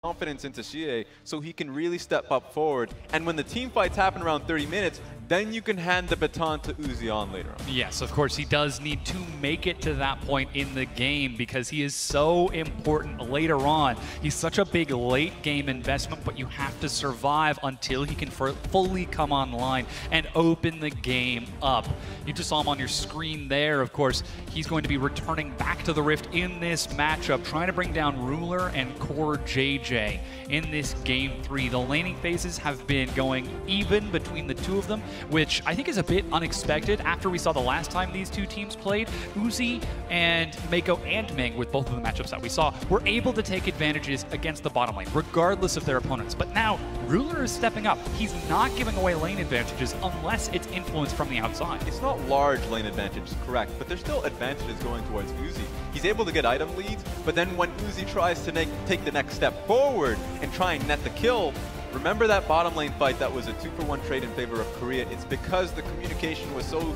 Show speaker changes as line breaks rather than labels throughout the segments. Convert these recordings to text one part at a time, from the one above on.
confidence into Xie so he can really step up forward. And when the team fights happen around 30 minutes, then you can hand the baton to Uzi on later on.
Yes, of course, he does need to make it to that point in the game because he is so important later on. He's such a big late game investment, but you have to survive until he can fully come online and open the game up. You just saw him on your screen there, of course. He's going to be returning back to the Rift in this matchup, trying to bring down Ruler and Core JJ in this Game 3. The laning phases have been going even between the two of them, which I think is a bit unexpected after we saw the last time these two teams played. Uzi and Mako and Ming, with both of the matchups that we saw, were able to take advantages against the bottom lane, regardless of their opponents. But now, Ruler is stepping up. He's not giving away lane advantages unless it's influenced from the outside.
It's not large lane advantages, correct, but there's still advantages going towards Uzi. He's able to get item leads, but then when Uzi tries to take the next step forward and try and net the kill, remember that bottom lane fight that was a 2-for-1 trade in favor of Korea? It's because the communication was so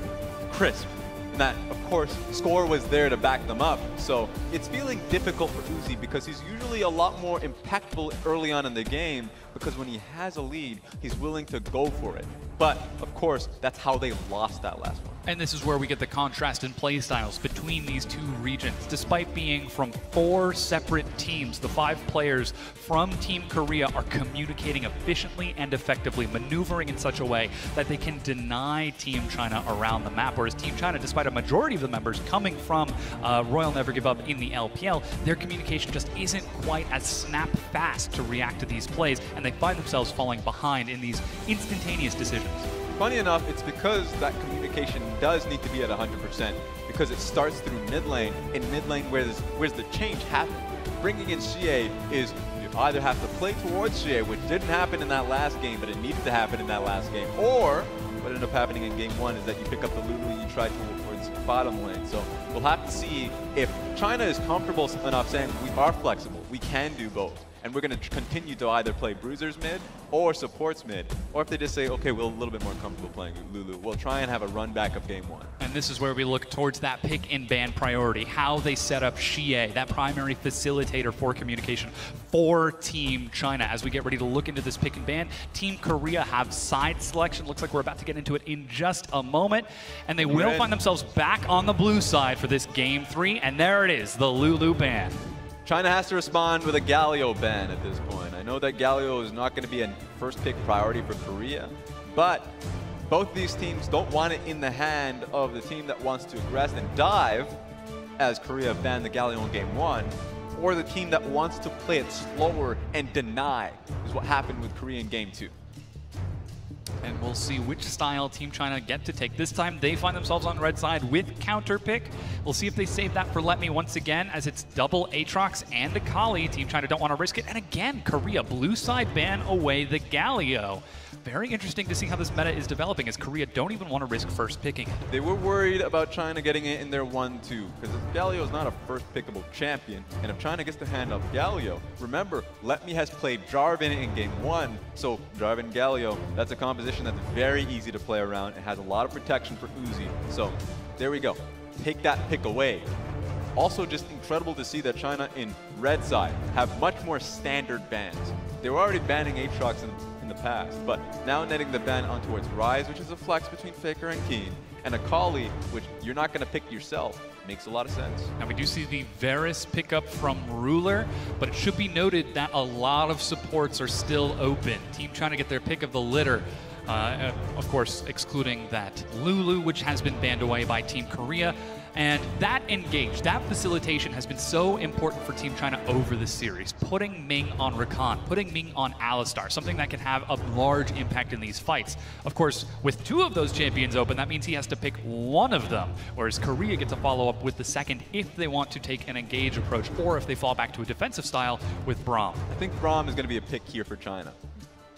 crisp that, of course, Score was there to back them up. So it's feeling difficult for Uzi because he's usually a lot more impactful early on in the game because when he has a lead, he's willing to go for it. But, of course, that's how they lost that last one.
And this is where we get the contrast in play styles between these two regions. Despite being from 4 separate teams, the 5 players from Team Korea are communicating efficiently and effectively, maneuvering in such a way that they can deny Team China around the map. Whereas Team China, despite a majority of the members coming from Royal Never Give Up in the LPL, their communication just isn't quite as snap fast to react to these plays, and they find themselves falling behind in these instantaneous decisions.
Funny enough, it's because that communication does need to be at 100% because it starts through mid lane. In mid lane, where's the change happen? Bringing in Xie is you either have to play towards Xie, which didn't happen in that last game, but it needed to happen in that last game, or what ended up happening in game 1 is that you pick up the Lulu and you try towards bottom lane. So we'll have to see if China is comfortable enough saying we are flexible, we can do both. And we're going to continue to either play bruisers mid or supports mid. Or if they just say, okay, we're a little bit more comfortable playing Lulu, we'll try and have a run back of game 1.
And this is where we look towards that pick and ban priority, how they set up Xie, that primary facilitator for communication for Team China. As we get ready to look into this pick and ban, Team Korea have side selection. Looks like we're about to get into it in just a moment. And they will find themselves back on the blue side for this game 3. And there it is, the Lulu ban.
China has to respond with a Galio ban at this point. I know that Galio is not going to be a first pick priority for Korea, but both these teams don't want it in the hand of the team that wants to aggress and dive, as Korea banned the Galio in game 1, or the team that wants to play it slower and deny, is what happened with Korea in game 2.
And we'll see which style Team China get to take. This time they find themselves on red side with counter pick. We'll see if they save that for Let Me once again, as it's double Aatrox and Akali. Team China don't want to risk it. And again, Korea blue side ban away the Galio. Very interesting to see how this meta is developing, as Korea don't even want to risk first picking it.
They were worried about China getting it in their 1-2, because Galio is not a first pickable champion, and if China gets to hand up Galio, remember, Let Me has played Jarvan in game 1, so Jarvan Galio, that's a composition that's very easy to play around and has a lot of protection for Uzi. So there we go. Take that pick away. Also just incredible to see that China in red side have much more standard bans. They were already banning Aatrox in the past, but now netting the ban on towards Ryze, which is a flex between Faker and Keen, and Akali, which you're not going to pick yourself. Makes a lot of sense.
Now we do see the Varus pickup from Ruler, but it should be noted that a lot of supports are still open. Team trying to get their pick of the litter. Of course, excluding that Lulu, which has been banned away by Team Korea. And that engage, that facilitation has been so important for Team China over the series. Putting Ming on Rakan, putting Ming on Alistar, something that can have a large impact in these fights. Of course, with 2 of those champions open, that means he has to pick one of them, whereas Korea gets to follow up with the second if they want to take an engage approach, or if they fall back to a defensive style with Braum.
I think Braum is going to be a pick here for China.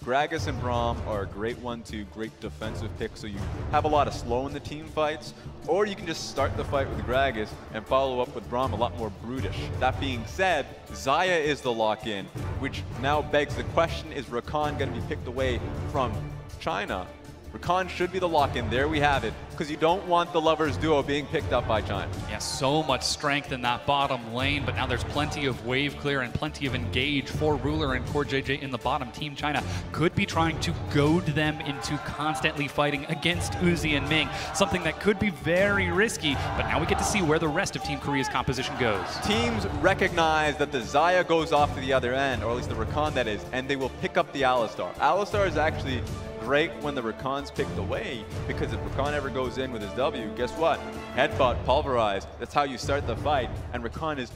Gragas and Braum are a great 1-2, great defensive pick, so you have a lot of slow in the team fights, or you can just start the fight with Gragas and follow up with Braum a lot more brutish. That being said, Xayah is the lock-in, which now begs the question, is Rakan going to be picked away from China? Rakan should be the lock-in. There we have it, because you don't want the lovers duo being picked up by China.
Yeah, so much strength in that bottom lane, but now there's plenty of wave clear and plenty of engage for Ruler and Core JJ in the bottom. Team China could be trying to goad them into constantly fighting against Uzi and Ming, something that could be very risky, but now we get to see where the rest of Team Korea's composition goes.
Teams recognize that the Xayah goes off to the other end, or at least the Rakan that is, and they will pick up the Alistar. Alistar is actually great when the Rakan's picked away, because if Rakan ever goes in with his W, guess what? Headbutt, pulverize, that's how you start the fight, and Rakan is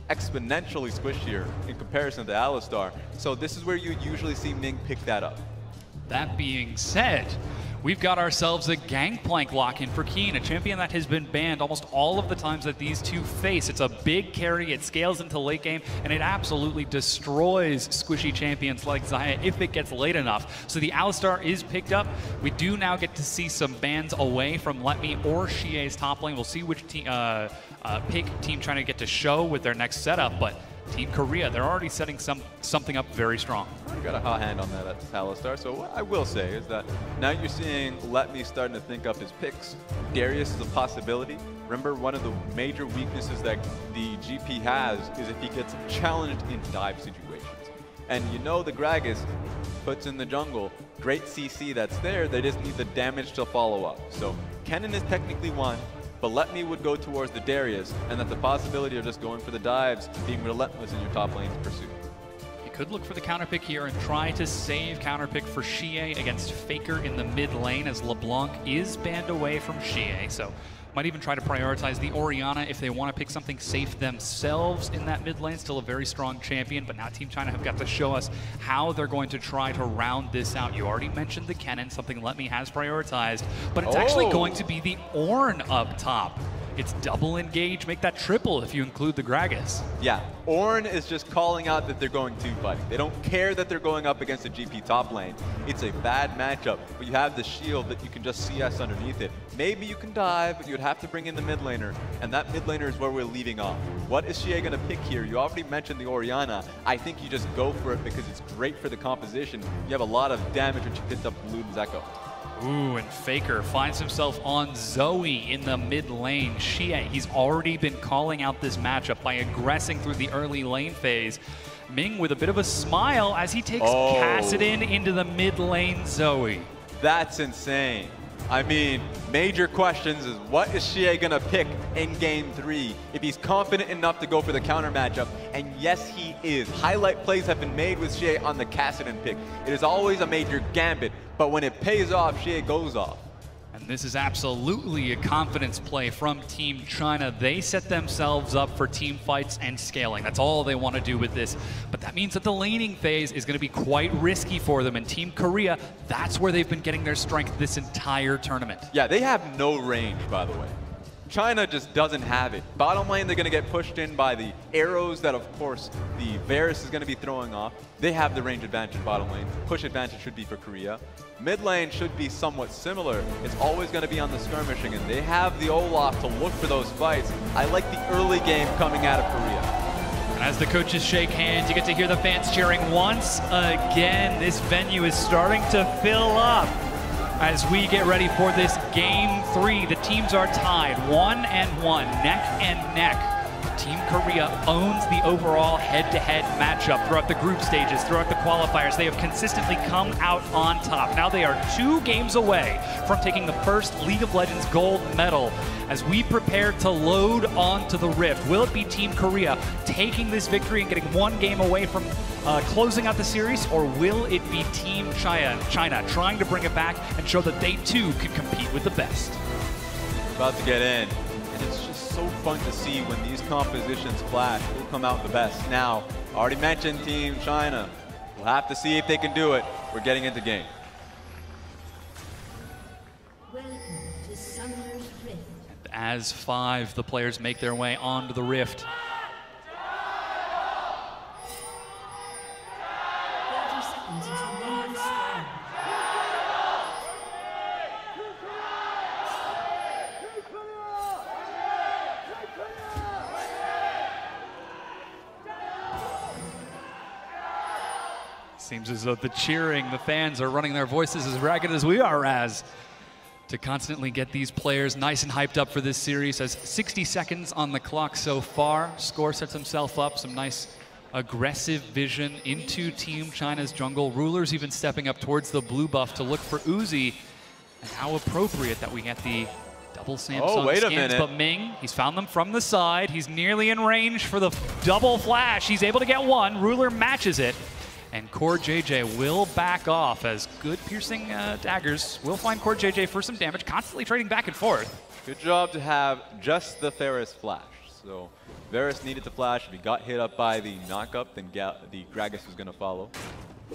exponentially squishier in comparison to Alistar. So this is where you usually see Ming pick that up.
That being said, we've got ourselves a Gangplank lock-in for Keen, a champion that has been banned almost all of the times that these two face. It's a big carry, it scales into late game, and it absolutely destroys squishy champions like Xayah if it gets late enough. So the Alistar is picked up. We do now get to see some bans away from Let Me or Xie's top lane. We'll see which pick Team China get to show with their next setup, but Team Korea, they're already setting something up very strong.
You got a hot hand on that Alistar. So what I will say is that now you're seeing Let Me starting to think up his picks. Darius is a possibility. Remember, one of the major weaknesses that the GP has is if he gets challenged in dive situations. And you know the Gragas puts in the jungle, great CC that's there, they just need the damage to follow up. So Kennen is technically one, but Let Me would go towards the Darius, and that the possibility of just going for the dives, being relentless in your top lane's pursuit.
You could look for the counter pick here and try to save counter pick for Xie against Faker in the mid lane, as LeBlanc is banned away from Xie. So might even try to prioritize the Orianna if they want to pick something safe themselves in that mid lane. Still a very strong champion, but now Team China have got to show us how they're going to try to round this out. You already mentioned the Kennen, something Let Me has prioritized, but it's actually going to be the Ornn up top. It's double engage, make that triple if you include the Gragas.
Yeah, Ornn is just calling out that they're going to fighting. They don't care that they're going up against a GP top lane. It's a bad matchup, but you have the shield that you can just CS underneath it. Maybe you can dive, but you'd have to bring in the mid laner, and that mid laner is where we're leaving off. What is Xie going to pick here? You already mentioned the Orianna. I think you just go for it because it's great for the composition. You have a lot of damage when you picked up Luden's Echo.
Ooh, and Faker finds himself on Zoe in the mid lane. Xie, he's already been calling out this matchup by aggressing through the early lane phase. Ming with a bit of a smile as he takes Kassadin into the mid lane Zoe.
That's insane. I mean, major questions is what is Xie gonna pick in game 3 if he's confident enough to go for the counter matchup? And yes, he is. Highlight plays have been made with Xie on the Kassadin pick. It is always a major gambit, but when it pays off, Xie goes off.
And this is absolutely a confidence play from Team China. They set themselves up for team fights and scaling. That's all they want to do with this. But that means that the laning phase is going to be quite risky for them. And Team Korea, that's where they've been getting their strength this entire tournament.
Yeah, they have no range, by the way. China just doesn't have it. Bottom lane, they're going to get pushed in by the arrows that, of course, the Varus is going to be throwing off. They have the range advantage in bottom lane. Push advantage should be for Korea. Mid lane should be somewhat similar. It's always going to be on the skirmishing, and they have the Olaf to look for those fights. I like the early game coming out of Korea.
And as the coaches shake hands, you get to hear the fans cheering once again. This venue is starting to fill up. As we get ready for this game 3, the teams are tied 1-1, neck and neck. Team Korea owns the overall head-to-head matchup throughout the group stages, throughout the qualifiers. They have consistently come out on top. Now they are 2 games away from taking the first League of Legends gold medal. As we prepare to load onto the Rift, will it be Team Korea taking this victory and getting 1 game away from closing out the series, or will it be Team China trying to bring it back and show that they too can compete with the best?
About to get in, and it's just so fun to see when these compositions clash, who'll come out the best. Now, already mentioned Team China. We'll have to see if they can do it. We're getting into game.
Welcome to Summoner's Rift.
As 5, the players make their way onto the Rift.
30 seconds until minions spawn.
Seems as though the cheering, the fans are running their voices as ragged as we are, Raz, to constantly get these players nice and hyped up for this series. As 60 seconds on the clock so far. Score sets himself up, some nice aggressive vision into Team China's jungle. Ruler's even stepping up towards the blue buff to look for Uzi. And how appropriate that we get the double Samsung scans, but Ming, he's found them from the side. He's nearly in range for the double flash. He's able to get one. Ruler matches it. And Core JJ will back off as good piercing daggers will find Core JJ for some damage, constantly trading back and forth.
Good job to have just the Ferris flash. So Varus needed to flash. If he got hit up by the knockup, then the Gragas was going to follow.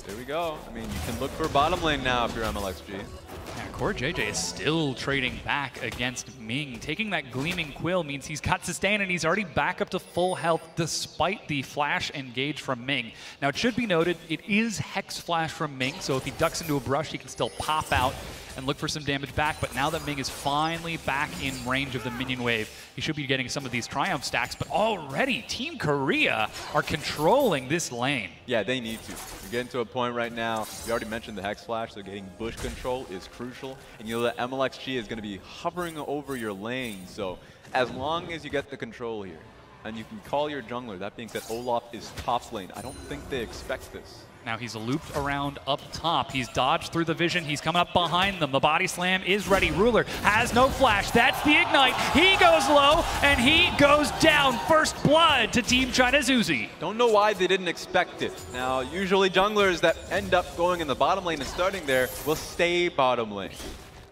There we go. I mean, you can look for bottom lane now if you're MLXG.
Yeah, Core JJ is still trading back against Ming. Taking that Gleaming Quill means he's got sustain and he's already back up to full health despite the flash engage from Ming. Now, it should be noted, it is Hex Flash from Ming, so if he ducks into a brush, he can still pop out and look for some damage back. But now that Ming is finally back in range of the minion wave, he should be getting some of these Triumph stacks. But already, Team Korea are controlling this lane.
Yeah, they need to. We're getting to a point right now. We already mentioned the Hex Flash, so getting bush control is crucial. And you know that MLXG is going to be hovering over your lane. So as long as you get the control here, and you can call your jungler. That being said, Olaf is top lane. I don't think they expect this.
Now he's looped around up top. He's dodged through the vision. He's coming up behind them. The body slam is ready. Ruler has no flash. That's the ignite. He goes low, and he goes down. First blood to Team China's Uzi.
Don't know why they didn't expect it. Now, usually junglers that end up going in the bottom lane and starting there will stay bottom lane.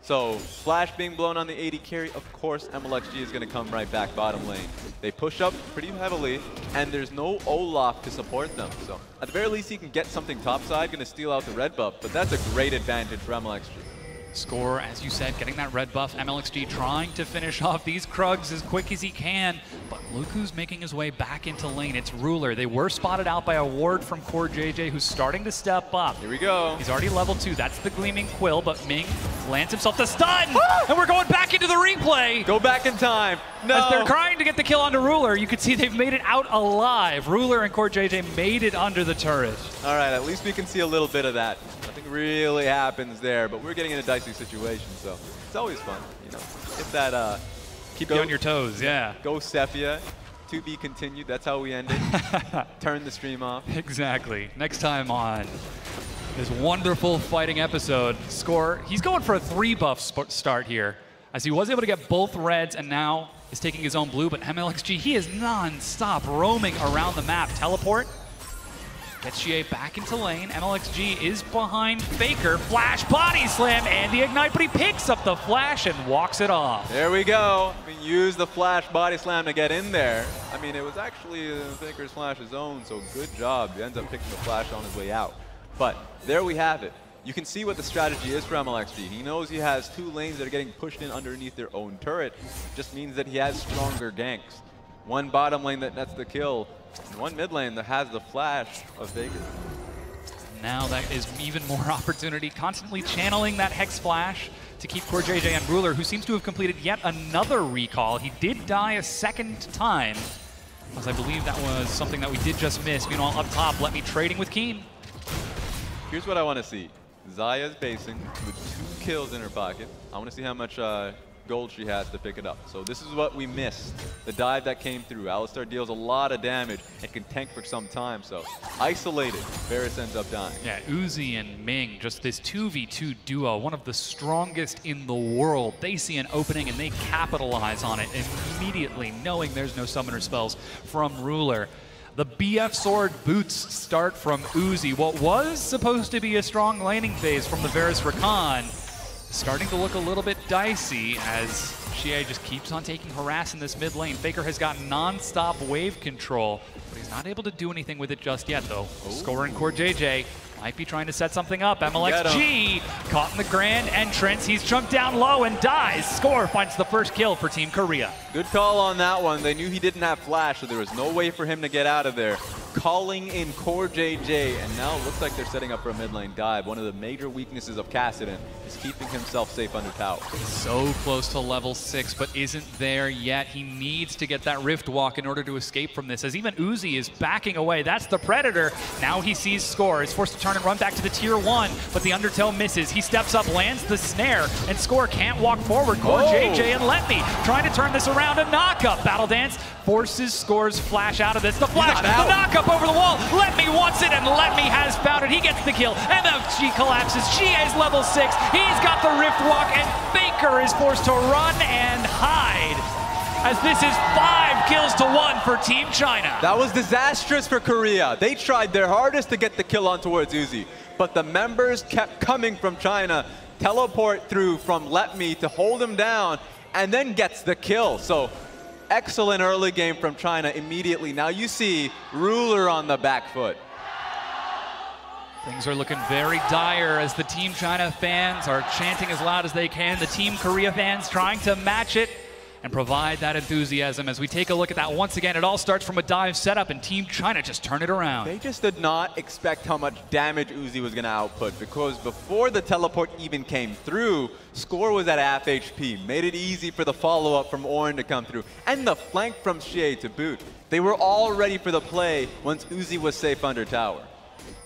So, flash being blown on the AD carry, of course MLXG is going to come right back bottom lane. They push up pretty heavily, and there's no Olaf to support them. So, at the very least, he can get something topside, going to steal out the red buff, but that's a great advantage for MLXG.
Score, as you said, getting that red buff. MLXG trying to finish off these Krugs as quick as he can, but Luku's making his way back into lane. It's Ruler. They were spotted out by a ward from Core JJ, who's starting to step up.
Here we go.
He's already level 2. That's the Gleaming Quill, but Ming lands himself the stun, and we're going back into the replay.
Go back in time. No.
As they're trying to get the kill onto Ruler, you can see they've made it out alive. Ruler and Core JJ made it under the turret.
All right, at least we can see a little bit of that. Nothing really happens there, but we're getting in a dicey situation, so it's always fun, you know. If that
keep you on your toes, yeah.
Go Sepia, to be continued. That's how we end it. Turn the stream off.
Exactly. Next time on this wonderful fighting episode, Score, he's going for a 3-buff start here, as he was able to get both reds and now is taking his own blue, but MLXG, he is non-stop roaming around the map. Teleport. Gets GA back into lane. MLXG is behind Faker. Flash body slam and the ignite, but he picks up the flash and walks it off.
There we go. I mean, use the flash body slam to get in there. I mean, it was actually Faker's flash's own, so good job. He ends up picking the flash on his way out. But there we have it. You can see what the strategy is for MLXG. He knows he has 2 lanes that are getting pushed in underneath their own turret. Just means that he has stronger ganks. One bottom lane that's the kill. And one mid lane that has the flash of Faker.
Now that is even more opportunity, constantly channeling that Hex Flash to keep Core JJ and Ruler, who seems to have completed yet another recall. He did die a second time, as I believe that was something that we did just miss. Meanwhile, up top, let me trading with Keen.
Here's what I want to see. Zaya's basing with 2 kills in her pocket. I want to see how much gold she has to pick it up. So this is what we missed. The dive that came through. Alistar deals a lot of damage and can tank for some time. So isolated, Varus ends up dying.
Yeah, Uzi and Ming, just this 2v2 duo, one of the strongest in the world. They see an opening and they capitalize on it immediately, knowing there's no summoner spells from Ruler. The BF Sword boots start from Uzi. What was supposed to be a strong laning phase from the Varus Rakan, starting to look a little bit dicey as Xie just keeps on taking harass in this mid lane. Faker has got non-stop wave control, but he's not able to do anything with it just yet, though. Scoring Core JJ might be trying to set something up. MLXG caught in the grand entrance. He's chunked down low and dies. Score finds the first kill for Team Korea.
Good call on that one. They knew he didn't have flash, so there was no way for him to get out of there. calling in Core JJ, and now it looks like they're setting up for a mid lane dive. One of the major weaknesses of Kassadin is keeping himself safe under tower.
So close to level 6, but isn't there yet. He needs to get that Rift Walk in order to escape from this, as even Uzi is backing away. That's the Predator. Now he sees Score. Is forced to turn and run back to the tier 1, but the Undertow misses. He steps up, lands the snare, and Score can't walk forward. Core JJ and Let Me trying to turn this around. A knockup. Battle Dance forces Score's flash out of this. The flash, the knockup over the wall. Let Me wants it, and Let Me has found it. He gets the kill. MFG collapses. GA's level 6. He's got the Rift Walk, and Faker is forced to run and hide, as this is 5 kills to 1 for Team China.
That was disastrous for Korea. They tried their hardest to get the kill on towards Uzi, but the members kept coming from China, teleport through from Let Me to hold him down, and then gets the kill. So excellent early game from China immediately. Now you see Ruler on the back foot.
Things are looking very dire as the Team China fans are chanting as loud as they can. The Team Korea fans trying to match it and provide that enthusiasm. As we take a look at that once again, it all starts from a dive setup, and Team China just turn it around.
They just did not expect how much damage Uzi was going to output, because before the teleport even came through, Score was at half HP, made it easy for the follow-up from Orin to come through, and the flank from Xie to boot. They were all ready for the play once Uzi was safe under tower.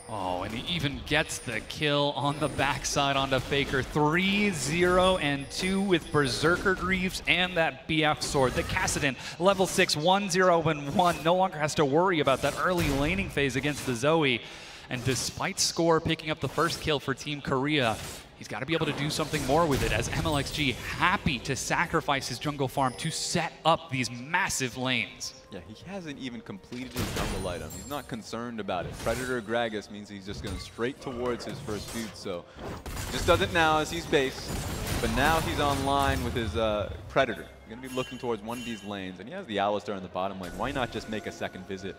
Oh, and he even gets the kill on the backside onto Faker. 3-0-2 with Berserker Greaves and that BF sword. The Kassadin, level 6, 1-0-1, no longer has to worry about that early laning phase against the Zoe. And despite Score picking up the first kill for Team Korea, he's got to be able to do something more with it, as MLXG happy to sacrifice his jungle farm to set up these massive lanes.
Yeah, he hasn't even completed his jungle item. He's not concerned about it. Predator Gragas means he's just going straight towards his first dude, so just does it now as he's base. But now he's online with his Predator. He's going to be looking towards one of these lanes, and he has the Alistar in the bottom lane. Why not just make a second visit?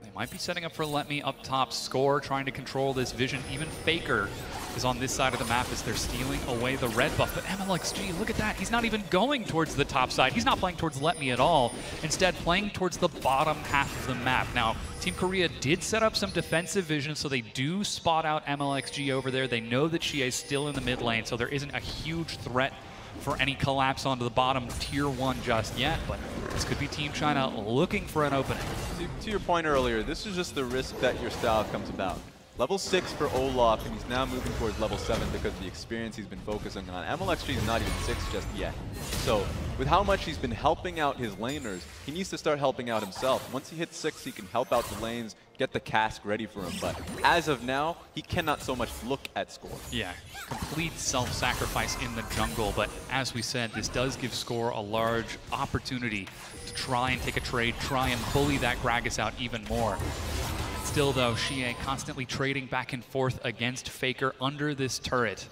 They might be setting up for Let Me up top. Score trying to control this vision. Even Faker is on this side of the map as they're stealing away the red buff. But MLXG, look at that. He's not even going towards the top side. He's not playing towards Let Me at all. Instead, playing towards the bottom half of the map. Now, Team Korea did set up some defensive vision, so they do spot out MLXG over there. They know that Xie is still in the mid lane, so there isn't a huge threat for any collapse onto the bottom tier 1 just yet, but this could be Team China looking for an opening.
To your point earlier, this is just the risk that your style comes about. Level 6 for Olaf, and he's now moving towards level 7 because of the experience he's been focusing on. MLXG is not even 6 just yet. So with how much he's been helping out his laners, he needs to start helping out himself. Once he hits 6, he can help out the lanes, get the cask ready for him. But as of now, he cannot so much look at Score.
Yeah, complete self-sacrifice in the jungle. But as we said, this does give Score a large opportunity to try and take a trade, try and bully that Gragas out even more. Still though, Xie constantly trading back and forth against Faker under this turret,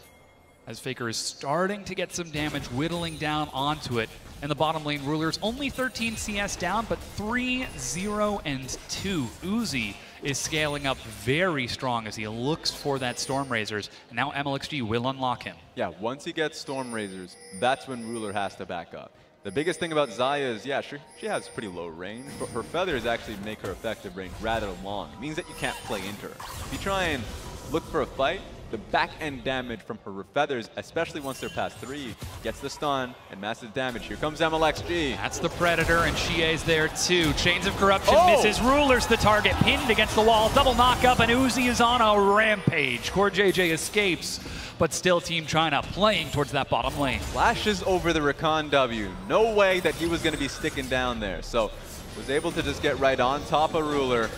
as Faker is starting to get some damage whittling down onto it. And the bottom lane Rulers only 13 CS down, but 3-0-2. Uzi is scaling up very strong as he looks for that Storm Razors, and now MLXG will unlock him.
Yeah, once he gets Storm Razors, that's when Ruler has to back up. The biggest thing about Xayah is, yeah, she has pretty low range, but her feathers actually make her effective range rather long. It means that you can't play into her. If you try and look for a fight, the back-end damage from her feathers, especially once they're past 3, gets the stun and massive damage. Here comes MLXG.
That's the Predator, and Xie's there too. Chains of Corruption misses. Ruler's the target, pinned against the wall. Double knockup, and Uzi is on a rampage. Core JJ escapes, but still Team China playing towards that bottom lane.
Flashes over the Recon W. No way that he was going to be sticking down there. So was able to just get right on top of Ruler.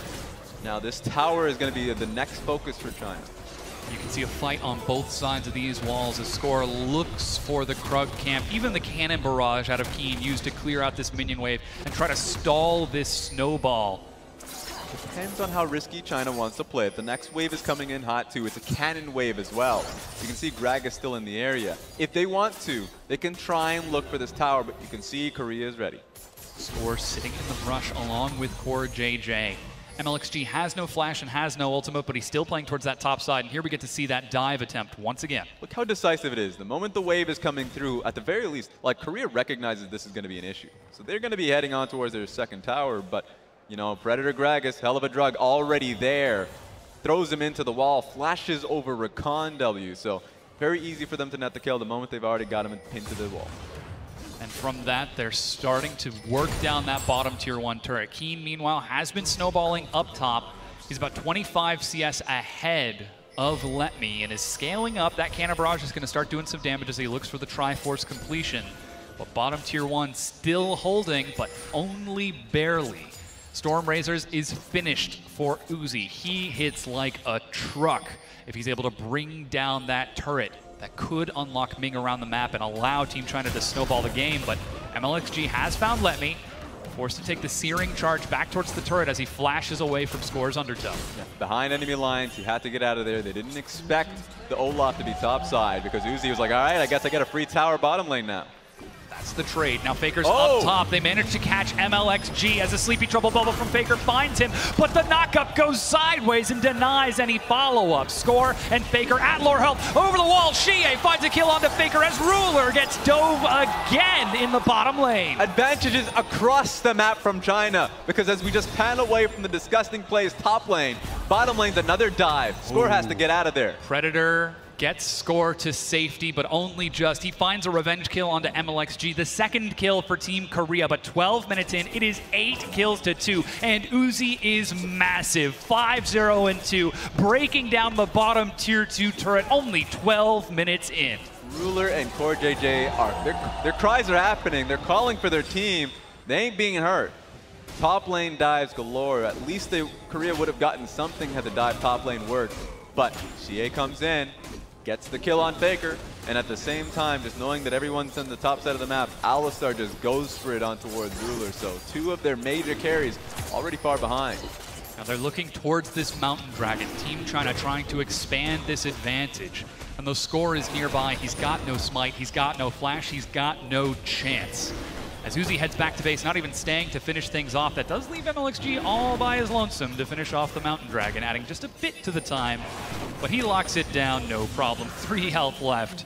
Now this tower is going to be the next focus for China.
You can see a fight on both sides of these walls as Score looks for the Krug camp. Even the cannon barrage out of Keen used to clear out this minion wave and try to stall this snowball.
Depends on how risky China wants to play. If the next wave is coming in hot too, it's a cannon wave as well. You can see Gragas still in the area. If they want to, they can try and look for this tower, but you can see Korea is ready.
Score sitting in the brush along with Core JJ. MLXG has no flash and has no ultimate, but he's still playing towards that top side, and here we get to see that dive attempt once again.
Look how decisive it is. The moment the wave is coming through, at the very least, like Korea recognizes this is going to be an issue. So they're going to be heading on towards their second tower, but You know, Predator Gragas, hell of a drug, already there. Throws him into the wall, flashes over Rakan W. So very easy for them to net the kill the moment they've already got him pinned to the wall.
And from that, they're starting to work down that bottom tier 1 turret. Keen, meanwhile, has been snowballing up top. He's about 25 CS ahead of Let Me and is scaling up. That cannon barrage is going to start doing some damage as he looks for the Triforce completion. But bottom tier 1 still holding, but only barely. Storm Razors is finished for Uzi. He hits like a truck if he's able to bring down that turret. That could unlock Ming around the map and allow Team China to snowball the game, but MLXG has found Let Me, forced to take the searing charge back towards the turret as he flashes away from Score's undertow.
Yeah, behind enemy lines, he had to get out of there. They didn't expect the Olaf to be topside because Uzi was like, all right, I guess I get a free tower bottom lane now.
That's the trade. Now Faker's up top. They manage to catch MLXG as a sleepy trouble bubble from Faker finds him, but the knockup goes sideways and denies any follow-up. Score and Faker at lore help over the wall. Xie finds a kill onto Faker as Ruler gets dove again in the bottom lane.
Advantages across the map from China because as we just pan away from the disgusting plays top lane, bottom lane's another dive. Score has to get out of there.
Predator gets Score to safety, but only just. He finds a revenge kill onto MLXG, the second kill for Team Korea, but 12 minutes in, it is 8 kills to 2, and Uzi is massive, 5-0-2, breaking down the bottom tier 2 turret, only 12 minutes in.
Ruler and Core JJ their cries are happening, they're calling for their team, they ain't being hurt. Top lane dives galore, at least Korea would have gotten something had the dive top lane worked, but Xie comes in, gets the kill on Faker, and at the same time, just knowing that everyone's on the top side of the map, Alistar just goes for it on towards Ruler. So 2 of their major carries already far behind.
Now they're looking towards this Mountain Dragon. Team China trying to expand this advantage. And though Score is nearby, he's got no smite, he's got no flash, he's got no chance. As Uzi heads back to base, not even staying to finish things off, that does leave MLXG all by his lonesome to finish off the Mountain Dragon, adding just a bit to the time. But he locks it down, no problem. 3 health left.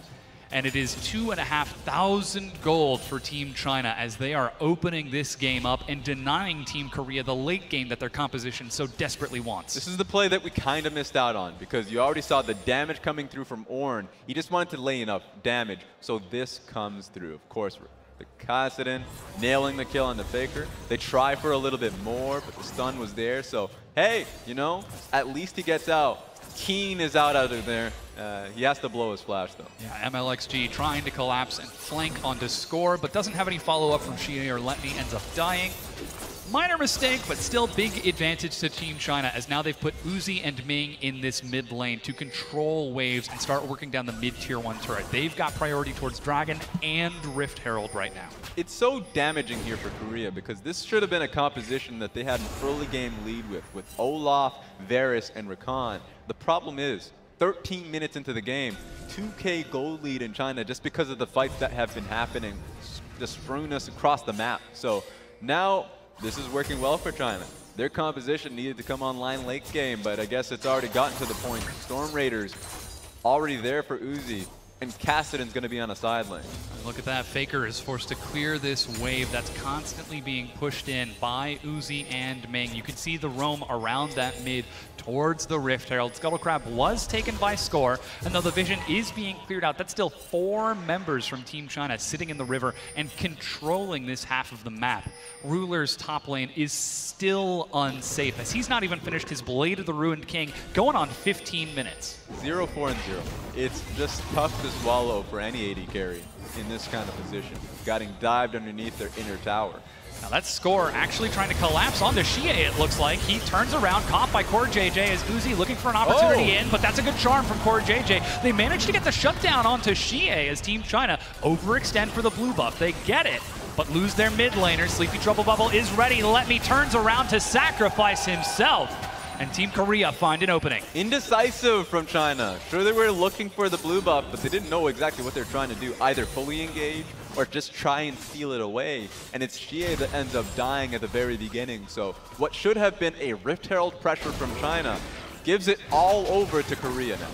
And it is 2,500 gold for Team China as they are opening this game up and denying Team Korea the late game that their composition so desperately wants.
This is the play that we kind of missed out on because you already saw the damage coming through from Ornn. He just wanted to lay enough damage, so this comes through. Of course, the Kassadin nailing the kill on the Faker. They try for a little bit more, but the stun was there. So, hey, you know, at least he gets out. Keen is out of there. He has to blow his flash, though.
Yeah, MLXG trying to collapse and flank onto Score, but doesn't have any follow-up from Xie or Let Me, ends up dying. Minor mistake, but still big advantage to Team China as now they've put Uzi and Ming in this mid lane to control waves and start working down the mid tier 1 turret. They've got priority towards Dragon and Rift Herald right now.
It's so damaging here for Korea because this should have been a composition that they had an early game lead with Olaf, Varus, and Rakan. The problem is, 13 minutes into the game, 2K gold lead in China just because of the fights that have been happening, just strewn us across the map. So now, this is working well for China. Their composition needed to come online late game, but I guess it's already gotten to the point. Storm Raiders already there for Uzi, and Kassadin's going to be on a side lane.
Look at that. Faker is forced to clear this wave that's constantly being pushed in by Uzi and Ming. You can see the roam around that mid towards the Rift Herald. Scuttle Crab was taken by Score, and though the vision is being cleared out, that's still 4 members from Team China sitting in the river and controlling this half of the map. Ruler's top lane is still unsafe as he's not even finished his Blade of the Ruined King, going on 15 minutes.
0-4-0. It's just tough to swallow for any AD carry in this kind of position, getting dived underneath their inner tower.
Now that's Score actually trying to collapse onto Xie, it looks like. He turns around, caught by Core JJ as Uzi looking for an opportunity in, but that's a good charm from Core JJ. They managed to get the shutdown onto Xie as Team China overextend for the blue buff. They get it, but lose their mid laner. Sleepy Trouble Bubble is ready. Let Me turns around to sacrifice himself. And Team Korea find an opening.
Indecisive from China. Sure, they were looking for the blue buff, but they didn't know exactly what they're trying to do. Either fully engage or just try and steal it away. And it's Xie that ends up dying at the very beginning. So what should have been a Rift Herald pressure from China gives it all over to Korea now.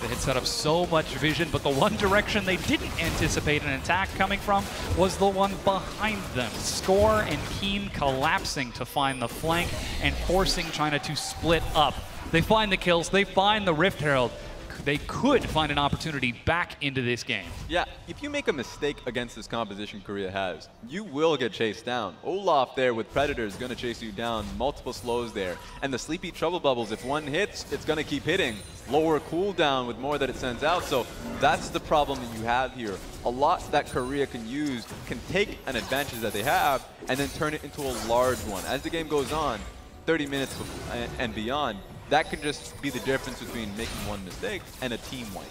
They had set up so much vision, but the one direction they didn't anticipate an attack coming from was the one behind them. Score and Keen collapsing to find the flank and forcing China to split up. They find the kills, they find the Rift Herald. They could find an opportunity back into this game.
Yeah, if you make a mistake against this composition Korea has, you will get chased down. Olaf there with Predator is going to chase you down, multiple slows there. And the Sleepy Trouble Bubbles, if one hits, it's going to keep hitting. Lower cooldown with more that it sends out, so that's the problem that you have here. A lot that Korea can use can take an advantage that they have and then turn it into a large one. As the game goes on, 30 minutes and beyond, that could just be the difference between making one mistake and a team wipe.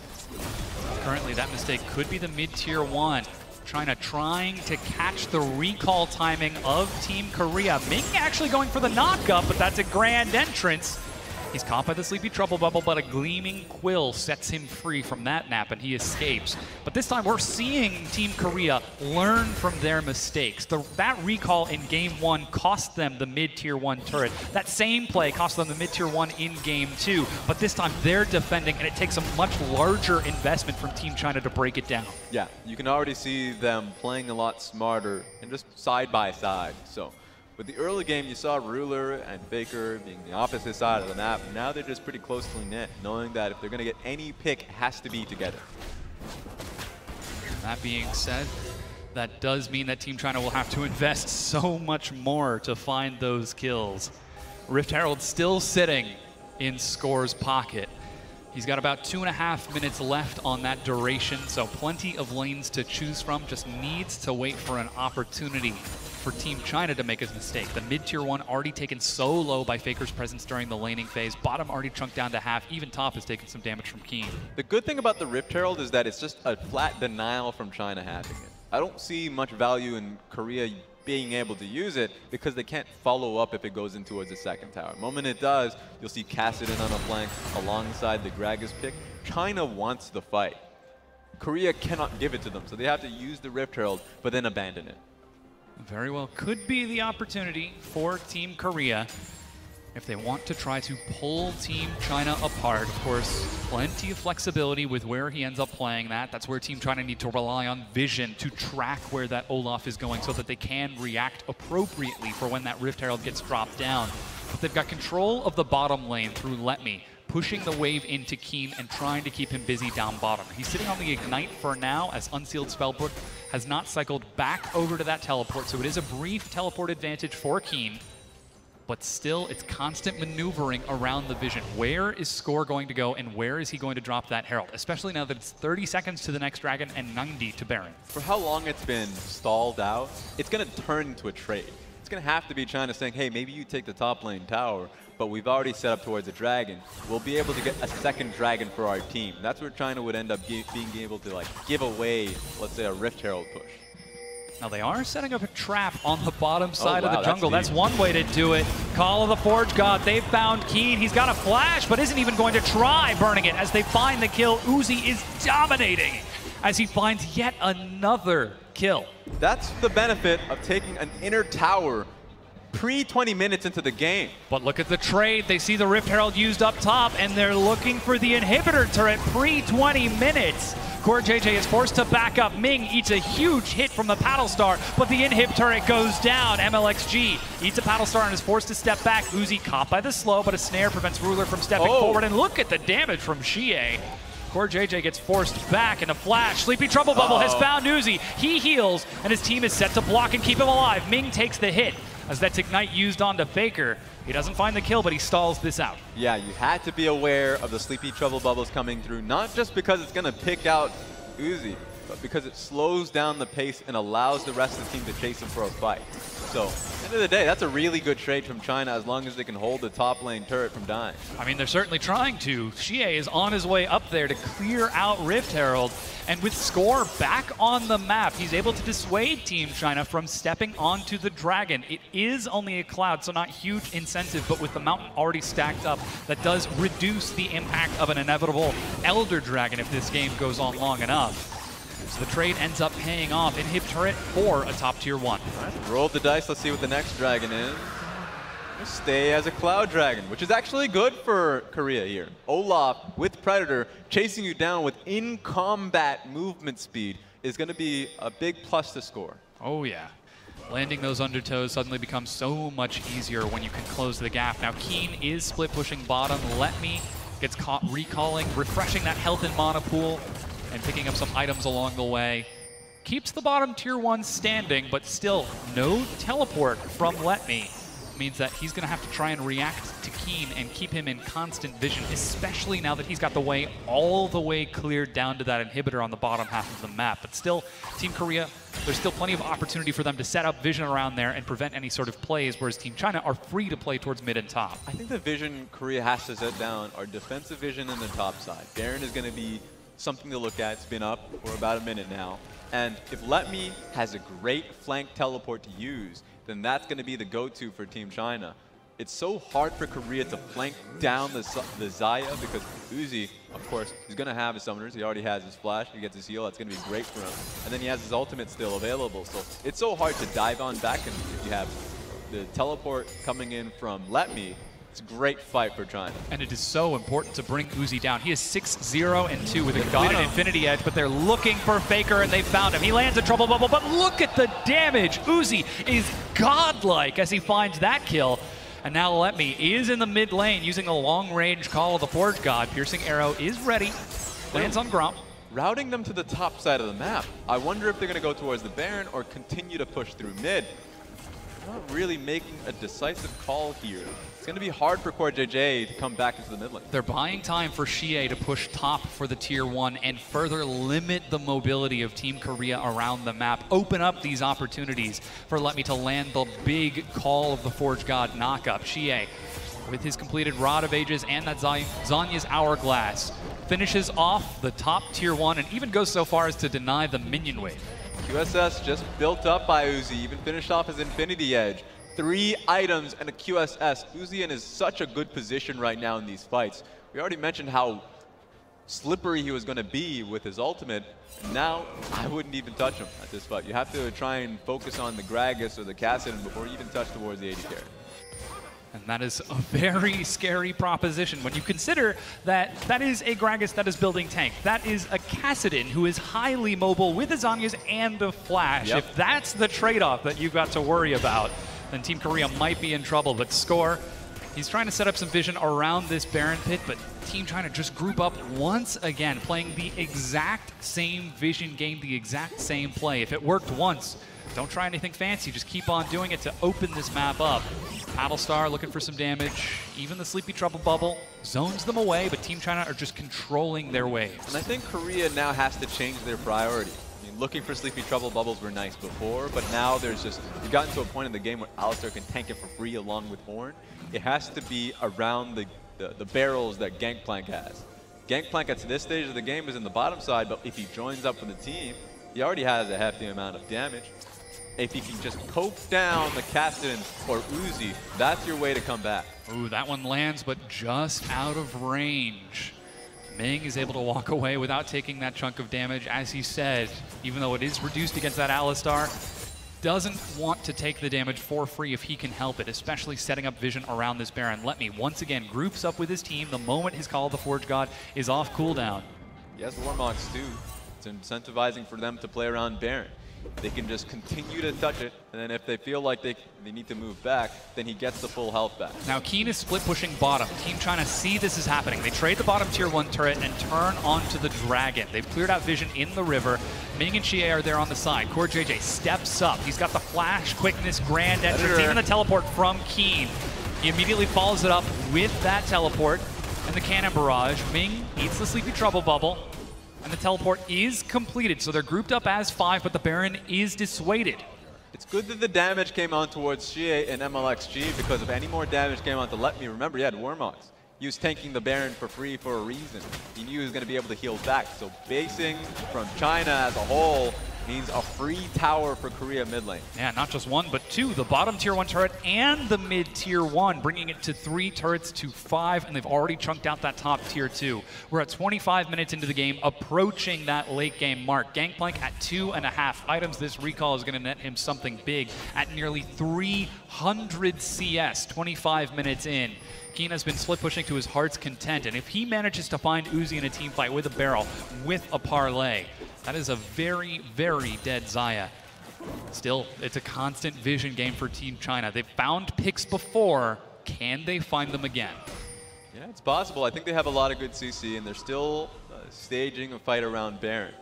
Currently, that mistake could be the mid-tier 1. China trying to catch the recall timing of Team Korea. Ming actually going for the knockup, but that's a grand entrance. He's caught by the Sleepy Trouble Bubble, but a Gleaming Quill sets him free from that nap, and he escapes. But this time, we're seeing Team Korea learn from their mistakes. That recall in Game 1 cost them the mid-tier 1 turret. That same play cost them the mid-tier 1 in Game 2. But this time, they're defending, and it takes a much larger investment from Team China to break it down.
Yeah, you can already see them playing a lot smarter and just side by side. So with the early game, you saw Ruler and Faker being the opposite side of the map. Now they're just pretty closely knit, knowing that if they're going to get any pick, it has to be together.
That being said, that does mean that Team China will have to invest so much more to find those kills. Rift Herald still sitting in Score's pocket. He's got about 2.5 minutes left on that duration, so plenty of lanes to choose from. Just needs to wait for an opportunity for Team China to make a mistake. The mid-tier 1 already taken so low by Faker's presence during the laning phase. Bottom already chunked down to half. Even top has taken some damage from Keen.
The good thing about the Rift Herald is that it's just a flat denial from China having it. I don't see much value in Korea being able to use it because they can't follow up if it goes in towards the second tower. The moment it does, you'll see Kassadin on a flank alongside the Gragas pick. China wants the fight. Korea cannot give it to them, so they have to use the Rift Herald, but then abandon it.
Very well could be the opportunity for Team Korea if they want to try to pull Team China apart. Of course, plenty of flexibility with where he ends up playing that. That's where Team China need to rely on vision to track where that Olaf is going so that they can react appropriately for when that Rift Herald gets dropped down. But they've got control of the bottom lane through Let Me, pushing the wave into Keen and trying to keep him busy down bottom. He's sitting on the Ignite for now, as Unsealed Spellbook has not cycled back over to that teleport, so it is a brief teleport advantage for Keen. But still, it's constant maneuvering around the vision. Where is Score going to go, and where is he going to drop that Herald? Especially now that it's 30 seconds to the next dragon and 90 to Baron.
For how long it's been stalled out, it's going to turn into a trade. It's going to have to be China saying, hey, maybe you take the top lane tower, but we've already set up towards a dragon. We'll be able to get a second dragon for our team. That's where China would end up being able to give away, let's say, a Rift Herald push.
Now they are setting up a trap on the bottom side
wow,
of the jungle.
that's
That's one way to do it. Call of the Forge God. They've found Keen. He's got a flash, but isn't even going to try burning it as they find the kill. Uzi is dominating as he finds yet another kill.
That's the benefit of taking an inner tower pre-20 minutes into the game.
But look at the trade. They see the Rift Herald used up top, and they're looking for the inhibitor turret pre-20 minutes. Core JJ is forced to back up. Ming eats a huge hit from the Paddle Star, but the inhib turret goes down. MLXG eats a Paddle Star and is forced to step back. Uzi caught by the slow, but a snare prevents Ruler from stepping forward. And look at the damage from Xie. Core JJ gets forced back in a flash. Sleepy Trouble Bubble has found Uzi. He heals, and his team is set to block and keep him alive. Ming takes the hit as that's Ignite used onto Faker. He doesn't find the kill, but he stalls this out.
Yeah, you had to be aware of the Sleepy Trouble Bubbles coming through, not just because it's going to pick out Uzi, but because it slows down the pace and allows the rest of the team to chase him for a fight. So, at the end of the day, that's a really good trade from China as long as they can hold the top lane turret from dying.
I mean, they're certainly trying to. Xie is on his way up there to clear out Rift Herald. And with Score back on the map, he's able to dissuade Team China from stepping onto the dragon. It is only a cloud, so not huge incentive, but with the mountain already stacked up, that does reduce the impact of an inevitable Elder Dragon if this game goes on long enough. So the trade ends up paying off. Inhib turret for a top tier 1.
Roll the dice, let's see what the next dragon is. Stay as a Cloud Dragon, which is actually good for Korea here. Olaf with Predator chasing you down with in-combat movement speed is going to be a big plus to score.
Oh yeah. Landing those undertows suddenly becomes so much easier when you can close the gap. Now Keen is split pushing bottom. Let Me gets caught recalling, refreshing that health and mana pool, and picking up some items along the way. Keeps the bottom tier 1 standing, but still no teleport from Let Me. Means that he's going to have to try and react to Keen and keep him in constant vision, especially now that he's got the way all the way cleared down to that inhibitor on the bottom half of the map. But still, Team Korea, there's still plenty of opportunity for them to set up vision around there and prevent any sort of plays, whereas Team China are free to play towards mid and top.
I think the vision Korea has to set down are defensive vision in the top side. Baron is going to be something to look at. It's been up for about a minute now. And if Let Me has a great flank teleport to use, then that's going to be the go-to for Team China. It's so hard for Korea to flank down the Xayah because Uzi, of course, he's going to have his summoners. He already has his flash. He gets his heal. That's going to be great for him. And then he has his ultimate still available. So it's so hard to dive on back. And if you have the teleport coming in from Let Me, it's a great fight for China.
And it is so important to bring Uzi down. He is 6-0-2 with a completed Infinity Edge, but they're looking for Faker, and they found him. He lands a Trouble Bubble, but look at the damage. Uzi is godlike as he finds that kill. And now Let Me is in the mid lane using a long-range call of the Forge God. Piercing Arrow is ready. Lands on Gromp.
Routing them to the top side of the map. I wonder if they're going to go towards the Baron or continue to push through mid. Not really making a decisive call here. It's going to be hard for Core JJ to come back into the mid lane.
They're buying time for Xie to push top for the tier 1 and further limit the mobility of Team Korea around the map. Open up these opportunities for Let Me to land the big call of the Forge God knockup. Xie, with his completed Rod of Ages and that Zanya's Hourglass, finishes off the top tier 1 and even goes so far as to deny the minion wave.
QSS just built up by Uzi, even finished off his Infinity Edge. 3 items and a QSS. Uzi is such a good position right now in these fights. We already mentioned how slippery he was going to be with his ultimate. Now, I wouldn't even touch him at this fight. You have to try and focus on the Gragas or the Kassadin before you even touch towards the AD carry.
And that is a very scary proposition when you consider that that is a Gragas that is building tank. That is a Kassadin who is highly mobile with the Zanyas and the Flash.
Yep.
If that's the trade-off that you've got to worry about, then Team Korea might be in trouble. But Score, he's trying to set up some vision around this Baron pit, but Team China just group up once again, playing the exact same vision game, the exact same play. If it worked once, don't try anything fancy, just keep on doing it to open this map up. Battlestar looking for some damage. Even the Sleepy Trouble Bubble zones them away, but Team China are just controlling their waves.
And I think Korea now has to change their priority. I mean, looking for Sleepy Trouble Bubbles were nice before, but now there's just, you've gotten to a point in the game where Alistar can tank it for free along with Horn. It has to be around the barrels that Gangplank has. Gangplank at this stage of the game is in the bottom side, but if he joins up with the team, he already has a hefty amount of damage. If he can just cope down the Kassadin or Uzi, that's your way to come back.
Ooh, that one lands, but just out of range. Ming is able to walk away without taking that chunk of damage. As he said, even though it is reduced against that Alistar, doesn't want to take the damage for free if he can help it, especially setting up vision around this Baron. Let Me, once again, groups up with his team the moment his Call of the Forge God is off cooldown.
Yes, Warmogs too. It's incentivizing for them to play around Baron. They can just continue to touch it, and then if they feel like they need to move back, then he gets the full health back.
Now Keen is split pushing bottom. Team China see this is happening. They trade the bottom tier 1 turret and turn onto the Dragon. They've cleared out vision in the river. Ming and Xie are there on the side. Core JJ steps up. He's got the flash, quickness, grand entrance, even the teleport from Keen. He immediately follows it up with that teleport and the cannon barrage. Ming eats the Sleepy Trouble Bubble. And the teleport is completed, so they're grouped up as 5, but the Baron is dissuaded.
It's good that the damage came on towards Xie and MLXG, because if any more damage came on to Let Me, remember he had Warmogs. He was tanking the Baron for free for a reason. He knew he was going to be able to heal back. So basing from China as a whole, means a free tower for Korea mid lane.
Yeah, not just one, but two. The bottom tier 1 turret and the mid tier 1, bringing it to 3 turrets to 5, and they've already chunked out that top tier 2. We're at 25 minutes into the game, approaching that late game mark. Gangplank at 2.5 items. This recall is going to net him something big at nearly 300 CS, 25 minutes in. Keen has been split pushing to his heart's content, and if he manages to find Uzi in a team fight with a barrel, with a parlay, that is a very, very dead Xayah. Still, it's a constant vision game for Team China. They've found picks before. Can they find them again?
Yeah, it's possible. I think they have a lot of good CC, and they're still staging a fight around Baron.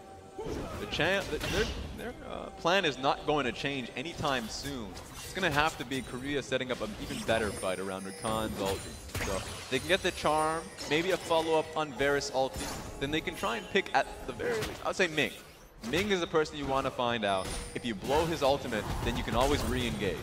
Their plan is not going to change anytime soon. It's going to have to be Korea setting up an even better fight around Rakan's ulti. So they can get the charm, maybe a follow-up on Varus ulti. Then they can try and pick at the very least, I would say Ming. Ming is the person you want to find out. If you blow his ultimate, then you can always re-engage.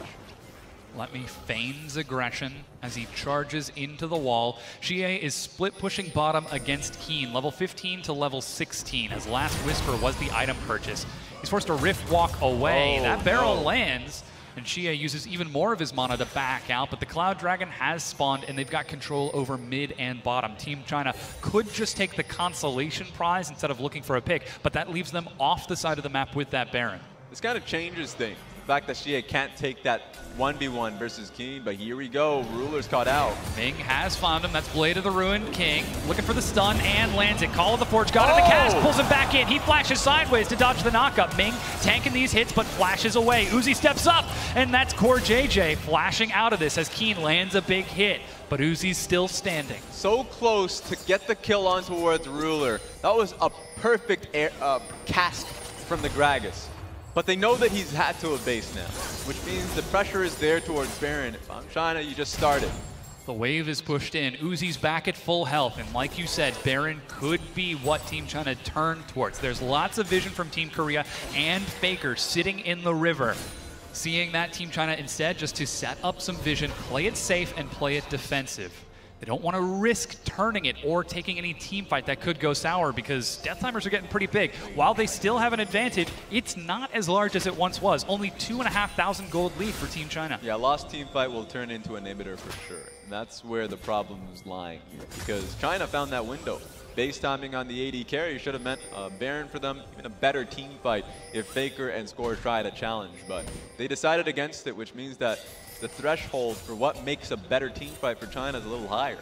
Let me feigns aggression as he charges into the wall. Xie is split pushing bottom against Keen, level 15 to level 16, as Last Whisper was the item purchase. He's forced to Rift Walk away. That barrel lands, and Xie uses even more of his mana to back out, but the Cloud Dragon has spawned, and they've got control over mid and bottom. Team China could just take the consolation prize instead of looking for a pick, but that leaves them off the side of the map with that Baron.
This kind of changes things. The fact that Xie can't take that 1v1 versus Keen, but here we go, Ruler's caught out.
Ming has found him. That's Blade of the Ruined King. Looking for the stun and lands it. Call of the Forge got in the cast, pulls him back in. He flashes sideways to dodge the knockup. Ming tanking these hits, but flashes away. Uzi steps up, and that's Core JJ flashing out of this as Keen lands a big hit. But Uzi's still standing.
So close to get the kill on towards Ruler. That was a perfect cast from the Gragas. But they know that he's had to abase now, which means the pressure is there towards Baron. If I'm China, you just started.
The wave is pushed in. Uzi's back at full health, and like you said, Baron could be what Team China turned towards. There's lots of vision from Team Korea and Faker sitting in the river. Seeing that, Team China instead just to set up some vision, play it safe, and play it defensive. They don't want to risk turning it or taking any team fight that could go sour because death timers are getting pretty big. While they still have an advantage, it's not as large as it once was. Only 2,500 gold lead for Team China.
Yeah, lost team fight will turn into an inhibitor for sure. And that's where the problem is lying here because China found that window. Base timing on the AD carry should have meant Baron for them, even a better team fight if Faker and Score tried a challenge. But they decided against it, which means that the threshold for what makes a better team fight for China is a little higher.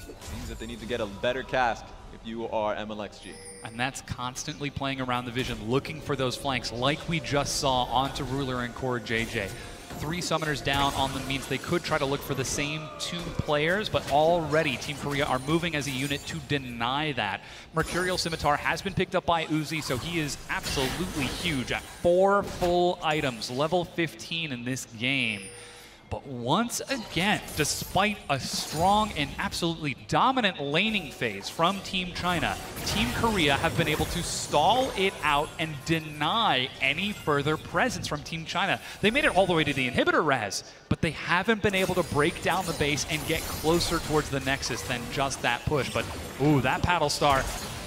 It means that they need to get a better cast if you are MLXG.
And that's constantly playing around the vision, looking for those flanks like we just saw onto Ruler and Core JJ. 3 summoners down on them means they could try to look for the same 2 players, but already Team Korea are moving as a unit to deny that. Mercurial Scimitar has been picked up by Uzi, so he is absolutely huge at 4 full items, level 15 in this game. But once again, despite a strong and absolutely dominant laning phase from Team China, Team Korea have been able to stall it out and deny any further presence from Team China. They made it all the way to the inhibitor res, but they haven't been able to break down the base and get closer towards the Nexus than just that push. But, ooh, that Paddle Star,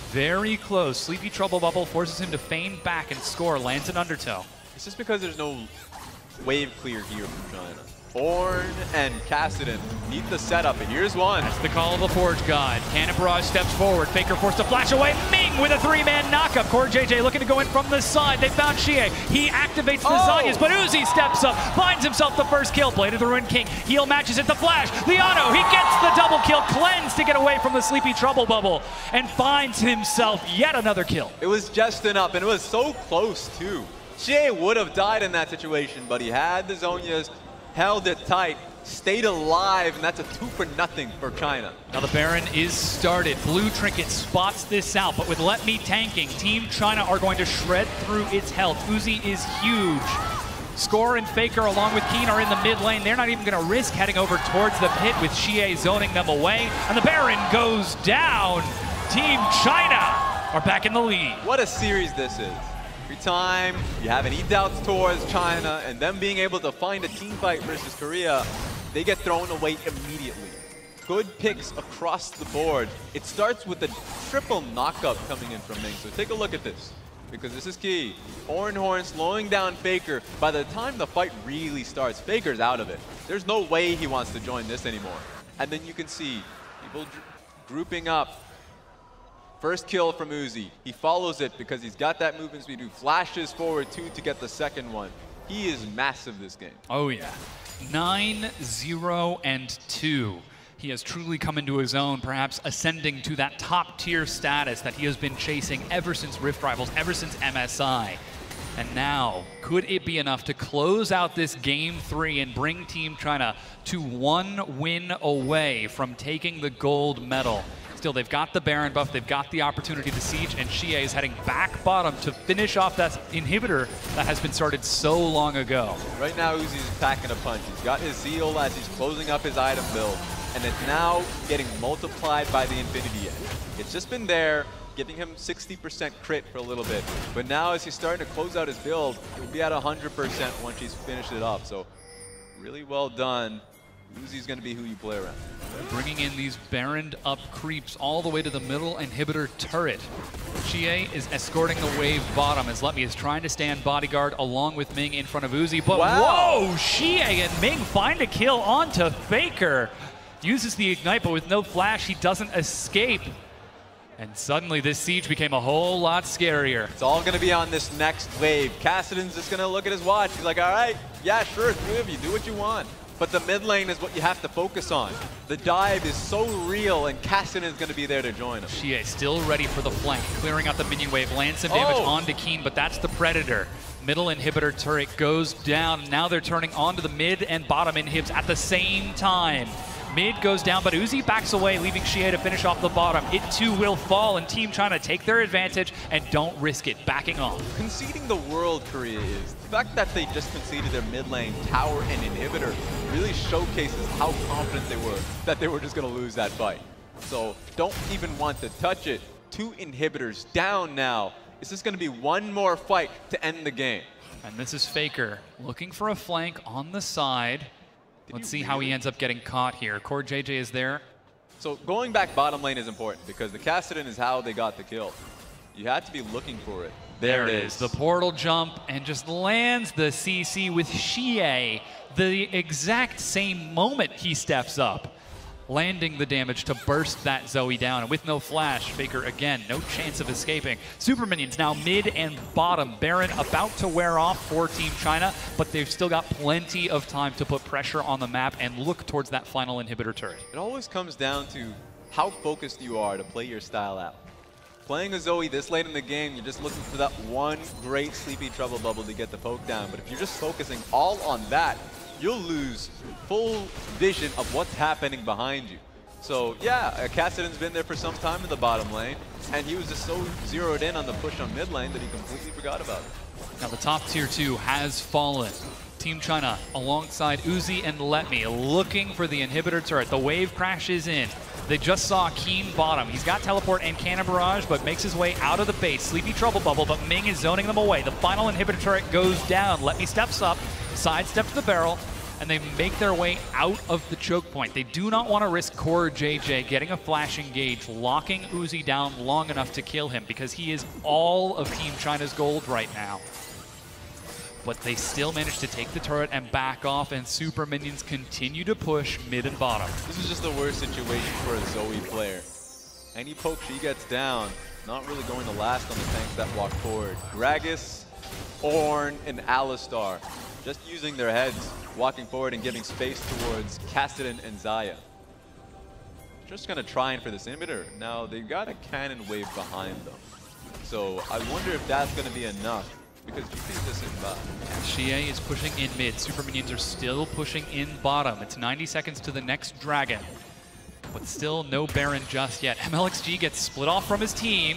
very close. Sleepy Trouble Bubble forces him to feign back and Score, lands an Undertow.
It's just because there's no wave clear here from China. Ornn and Kassadin need the setup, and here's one.
That's the call of the Forge God. Cannon Barrage steps forward. Faker forced to flash away. Ming with a 3-man knockup. Core JJ looking to go in from the side. They found Xie. He activates the Zayas, but Uzi steps up, finds himself the first kill. Blade of the Ruined King. Heal matches at the flash. The auto, he gets the double kill. Cleanse to get away from the Sleepy Trouble Bubble and finds himself yet another kill.
It was just enough, and it was so close too. Xie would have died in that situation, but he had the Zhonya's, held it tight, stayed alive, and that's a 2-for-0 for China.
Now the Baron is started. Blue Trinket spots this out, but with Let Me tanking, Team China are going to shred through its health. Uzi is huge. Score and Faker along with Keen are in the mid lane. They're not even going to risk heading over towards the pit with Xie zoning them away. And the Baron goes down. Team China are back in the lead.
What a series this is. Every time you have any doubts towards China and them being able to find a team fight versus Korea, they get thrown away immediately. Good picks across the board. It starts with a triple knockup coming in from Ming. So take a look at this. because this is key. Horn slowing down Faker. By the time the fight really starts, Faker's out of it. There's no way he wants to join this anymore. And then you can see people grouping up. First kill from Uzi. He follows it because he's got that movement speed. He flashes forward too to get the second one. He is massive this game.
Oh yeah. 9-0-2. He has truly come into his own, perhaps ascending to that top tier status that he has been chasing ever since Rift Rivals, ever since MSI. And now, could it be enough to close out this Game 3 and bring Team China to 1 win away from taking the gold medal? Still, they've got the Baron buff, they've got the opportunity to siege, and Xie is heading back bottom to finish off that inhibitor that has been started so long ago.
Right now, Uzi's packing a punch. He's got his Zeal as he's closing up his item build, and it's now getting multiplied by the Infinity Edge. It's just been there, giving him 60% crit for a little bit, but now as he's starting to close out his build, he'll be at 100% once he's finished it up. So, really well done. Uzi's going to be who you play around.
Bringing in these Baroned up creeps all the way to the middle inhibitor turret. Xie is escorting the wave bottom as Letme is trying to stand bodyguard along with Ming in front of Uzi. But whoa, Xie and Ming find a kill onto Faker. Uses the ignite, but with no flash, he doesn't escape. And suddenly this siege became a whole lot scarier.
It's all going to be on this next wave. Kassadin's just going to look at his watch. He's like, all right, yeah, sure, 3 of you, do what you want. But the mid lane is what you have to focus on. The dive is so real, and Kassadin is going to be there to join him.
Xie still ready for the flank, clearing out the minion wave, lands some damage onto Keen, but that's the Predator. Middle inhibitor turret goes down. Now they're turning onto the mid and bottom inhibs at the same time. Mid goes down, but Uzi backs away, leaving Xie to finish off the bottom. It too will fall, and Team China take their advantage and don't risk it, backing off.
Conceding the world, Korea is. The fact that they just conceded their mid lane tower and inhibitor really showcases how confident they were that they were just going to lose that fight. So don't even want to touch it. 2 inhibitors down now. Is this going to be one more fight to end the game?
And this is Faker looking for a flank on the side. Let's see how he ends up getting caught here. Core JJ is there.
So going back bottom lane is important because the Kassadin is how they got the kill. You had to be looking for it.
There it is. The portal jump and just lands the CC with Xie the exact same moment he steps up, landing the damage to burst that Zoe down. And with no flash, Faker again, no chance of escaping. Super minions now mid and bottom. Baron about to wear off for Team China, but they've still got plenty of time to put pressure on the map and look towards that final inhibitor turret.
It always comes down to how focused you are to play your style out. Playing a Zoe this late in the game, you're just looking for that one great Sleepy Trouble bubble to get the poke down. But if you're just focusing all on that, you'll lose full vision of what's happening behind you. So yeah, Kassadin's been there for some time in the bottom lane, and he was just so zeroed in on the push on mid lane that he completely forgot about it.
Now the top tier 2 has fallen. Team China alongside Uzi and Letme looking for the inhibitor turret. The wave crashes in. They just saw Keen bottom. He's got teleport and cannon barrage, but makes his way out of the base. Sleepy Trouble bubble, but Ming is zoning them away. The final inhibitor turret goes down. Letme steps up, sidestep to the barrel, and they make their way out of the choke point. They do not want to risk Core JJ getting a flash engage, locking Uzi down long enough to kill him because he is all of Team China's gold right now. But they still manage to take the turret and back off, and super minions continue to push mid and bottom.
This is just the worst situation for a Zoe player. Any poke she gets down, not really going to last on the tanks that walk forward. Gragas, Ornn, and Alistar just using their heads, walking forward and giving space towards Kassadin and Xayah. Just going to try and for this inhibitor. Now, they've got a cannon wave behind them. So I wonder if that's going to be enough, because GP's just in bot.
Xie is pushing in mid. Super minions are still pushing in bottom. It's 90 seconds to the next dragon. But still no Baron just yet. MLXG gets split off from his team.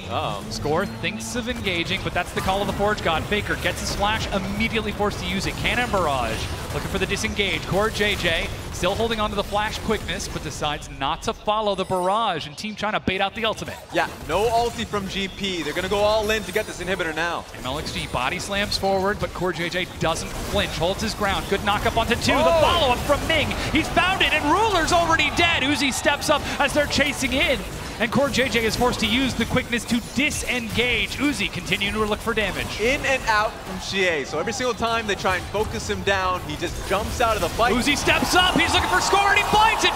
Score thinks of engaging, but that's the call of the Forge God. Faker gets his flash, immediately forced to use it. Cannon barrage, looking for the disengage. Core JJ still holding on to the flash quickness, but decides not to follow the barrage, and Team China bait out the ultimate.
Yeah, no ulti from GP. They're gonna go all in to get this inhibitor now.
MLXG body slams forward, but Core JJ doesn't flinch, holds his ground. Good knock up onto 2. The follow-up from Ming. He's found it, and Ruler's already dead. Uzi steps up as they're chasing in. And Core JJ is forced to use the quickness to disengage. Uzi continuing to look for damage.
In and out from Xie. So every single time they try and focus him down, he just jumps out of the fight.
Uzi steps up, he's looking for score, and he finds it,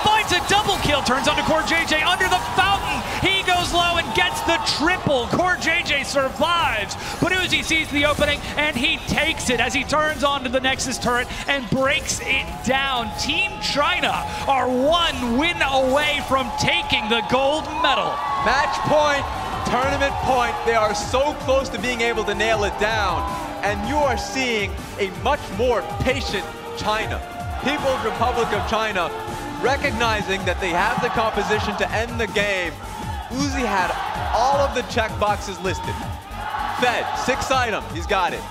double kill, turns onto Core JJ under the fountain. He goes low and gets the triple. Core JJ survives, but Uzi sees the opening and he takes it as he turns onto the Nexus turret and breaks it down. Team China are 1 win away from taking the gold medal.
Match point, tournament point. They are so close to being able to nail it down. And you are seeing a much more patient China. People's Republic of China recognizing that they have the composition to end the game. Uzi had all of the checkboxes listed. Fed, 6 items, he's got it.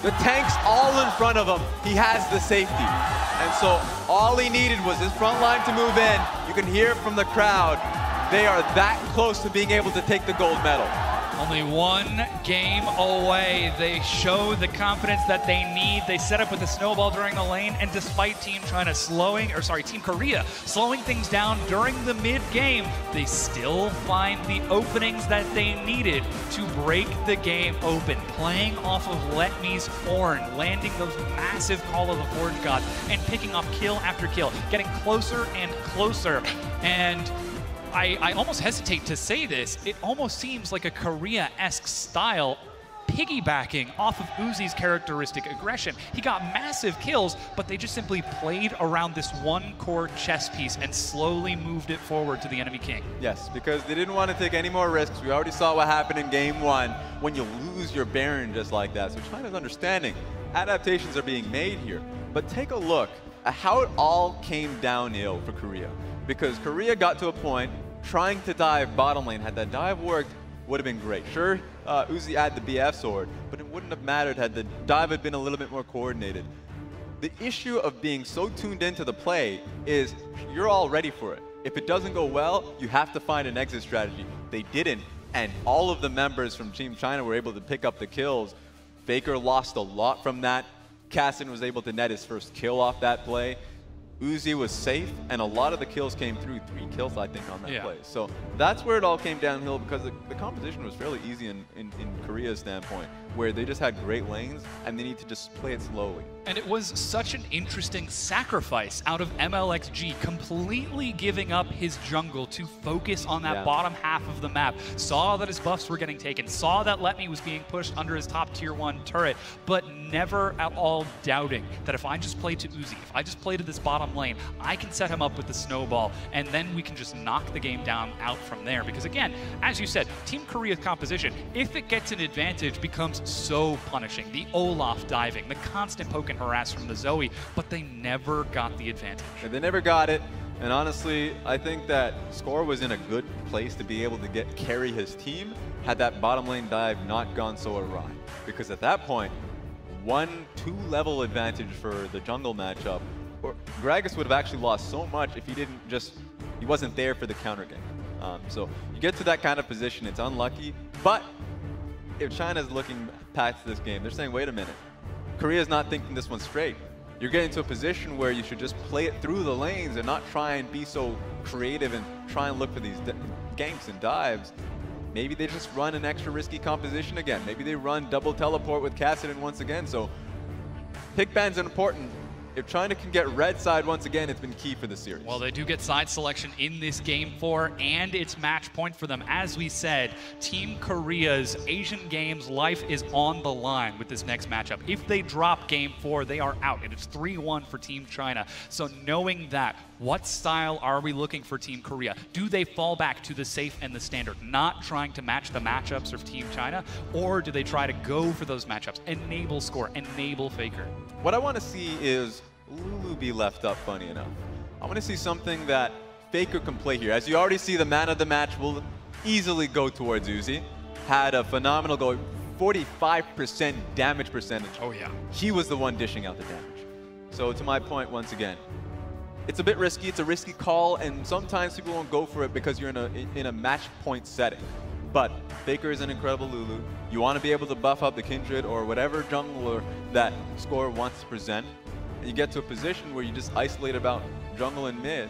The tank's all in front of him, he has the safety. And so all he needed was his front line to move in. You can hear it from the crowd. They are that close to being able to take the gold medal.
Only 1 game away. They show the confidence that they need. They set up with the snowball during the lane, and despite Team Korea slowing things down during the mid-game, they still find the openings that they needed to break the game open. Playing off of Letme's horn, landing those massive Call of the Forge God, and picking off kill after kill, getting closer and closer. And I almost hesitate to say this, it almost seems like a Korea-esque style, piggybacking off of Uzi's characteristic aggression. He got massive kills, but they just simply played around this 1 core chess piece and slowly moved it forward to the enemy king.
Yes, because they didn't want to take any more risks. We already saw what happened in game 1 when you lose your Baron just like that. So China's understanding adaptations are being made here. But take a look at how it all came downhill for Korea. Because Korea got to a point trying to dive bottom lane. Had that dive worked, would have been great. Sure, Uzi had the BF sword, but it wouldn't have mattered had the dive had been a little bit more coordinated. The issue of being so tuned into the play is you're all ready for it. If it doesn't go well, you have to find an exit strategy. They didn't, and all of the members from Team China were able to pick up the kills. Faker lost a lot from that. Cassin was able to net his first kill off that play. Uzi was safe, and a lot of the kills came through. 3 kills, I think, on that play. So that's where it all came downhill, because the competition was fairly easy in Korea's standpoint, where they just had great lanes, and they need to just play it slowly.
And it was such an interesting sacrifice out of MLXG, completely giving up his jungle to focus on that bottom half of the map. Saw that his buffs were getting taken, saw that Letme was being pushed under his top tier 1 turret, but never at all doubting that if I just play to Uzi, if I just play to this bottom lane, I can set him up with the snowball, and then we can just knock the game down out from there. Because again, as you said, Team Korea's composition, if it gets an advantage, becomes so punishing. The Olaf diving, the constant poke and harass from the Zoe, but they never got the advantage.
And they never got it, and honestly, I think that Score was in a good place to be able to carry his team had that bottom lane dive not gone so awry. Because at that point, 1-2 level advantage for the jungle matchup, or Gragas would have actually lost so much if he wasn't there for the counter game. So you get to that kind of position, it's unlucky, but if China's looking past this game, they're saying, wait a minute, Korea's not thinking this one straight. You're getting to a position where you should just play it through the lanes and not try and be so creative and try and look for these ganks and dives. Maybe they just run an extra risky composition again. Maybe they run double teleport with Cassidy once again. So pick bans are important. If China can get red side once again, it's been key for the series.
Well, they do get side selection in this game 4, and it's match point for them. As we said, Team Korea's Asian Games life is on the line with this next matchup. If they drop game 4, they are out, and it's 3-1 for Team China. So knowing that, what style are we looking for Team Korea? Do they fall back to the safe and the standard, not trying to match the matchups of Team China, or do they try to go for those matchups, enable Score, enable Faker?
What I want to see is Lulu be left up, funny enough. I want to see something that Faker can play here. As you already see, the man of the match will easily go towards Uzi. Had a phenomenal goal, 45% damage percentage.
Oh yeah.
He was the one dishing out the damage. So to my point, once again, it's a bit risky, it's a risky call, and sometimes people won't go for it because you're in a match point setting. But Faker is an incredible Lulu. You want to be able to buff up the Kindred or whatever jungler that Score wants to present. And you get to a position where you just isolate about jungle and mid.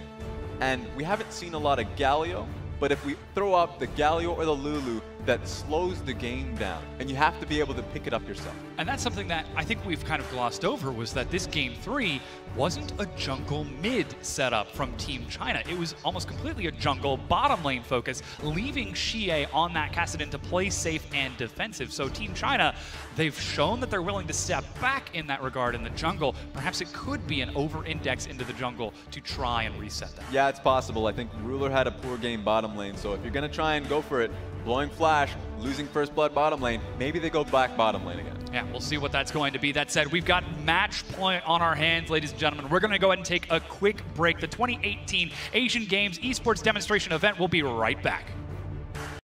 And we haven't seen a lot of Galio But if we throw up the Galio or the Lulu, that slows the game down, and you have to be able to pick it up yourself.
And that's something that I think we've kind of glossed over, was that this game 3 wasn't a jungle mid setup from Team China. It was almost completely a jungle bottom lane focus, leaving Xie on that Kassadin to play safe and defensive. So Team China, they've shown that they're willing to step back in that regard in the jungle. Perhaps it could be an over-index into the jungle to try and reset that.
Yeah, it's possible. I think Ruler had a poor game bottom lane, so if you're going to try and go for it, blowing flash, losing first blood bottom lane, maybe they go back bottom lane again.
Yeah, we'll see what that's going to be. That said, we've got match point on our hands, ladies and gentlemen. We're going to go ahead and take a quick break. The 2018 Asian Games Esports Demonstration event will be right back.